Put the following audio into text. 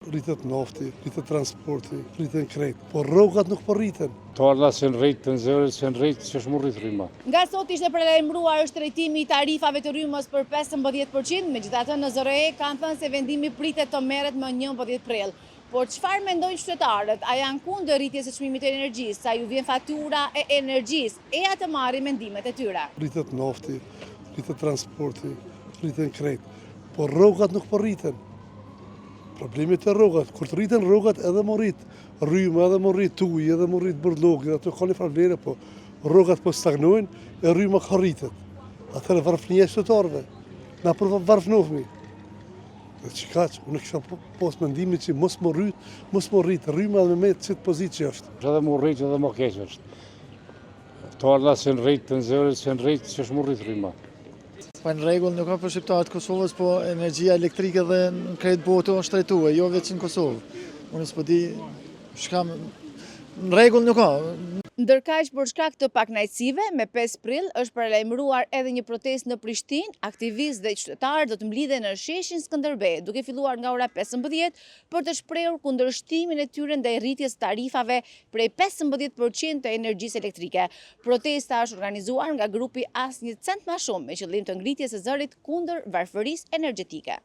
Rritet nafti, rritet transporti, rriten krejt, por rrogat nuk po rriten. Tolla se rritë në zërë, se rritë që shmu rritë rryma. Nga sot ishte paralajmëruar është rritimi i tarifave të rrymës për 15%, megjithatë në ZRE kanë thënë se vendimi pritet të merret më 11 prill. Por çfarë mendojnë qytetarët? A janë kundër rritjes së çmimit të energjisë? Sa ju vjen fatura e energjisë? Eja të marrin mendimet e tyre. Rritet nafti, rritet transporti, rriten krejt, por rrogat nuk po rriten. Problemi të rrogat, kur të rriten rrogat edhe më rrit rryma, edhe më rrit tuji, edhe më rrit bërllogë, ato kanë probleme, po rrogat po stagnojnë e rryma ka rritet. Atëherë varfënia e qytetarëve, na për varfënohemi. Dhe çikaq, unë kisha pas mendimin që mos më rrit rryma dhe me çet pozitë që është. Edhe më rritë edhe më keq është. Tolla se rritë në zërë, se rritë që shmu rritë rryma. Pa në rregull nuk ka për shqiptarët Kosovës, po energjia elektrike dhe në krejt botë është trajtuar, jo veç në Kosovë. Unë s'po di shkam në rregull nuk ka. Ndërkaq për shkak të pakënaqësive, me 5 prill është paralajmëruar edhe një protestë në Prishtinë. Aktivistë dhe qytetarë do të mblidhen në sheshin Skënderbej, duke filluar nga ora 15 për të shprehur kundërshtimin e tyre ndaj rritjes tarifave prej 15% të energjisë elektrike. Protesta është organizuar nga grupi As një cent më shumë me qëllim të ngritjes së zërit kundër varfërisë energjetike.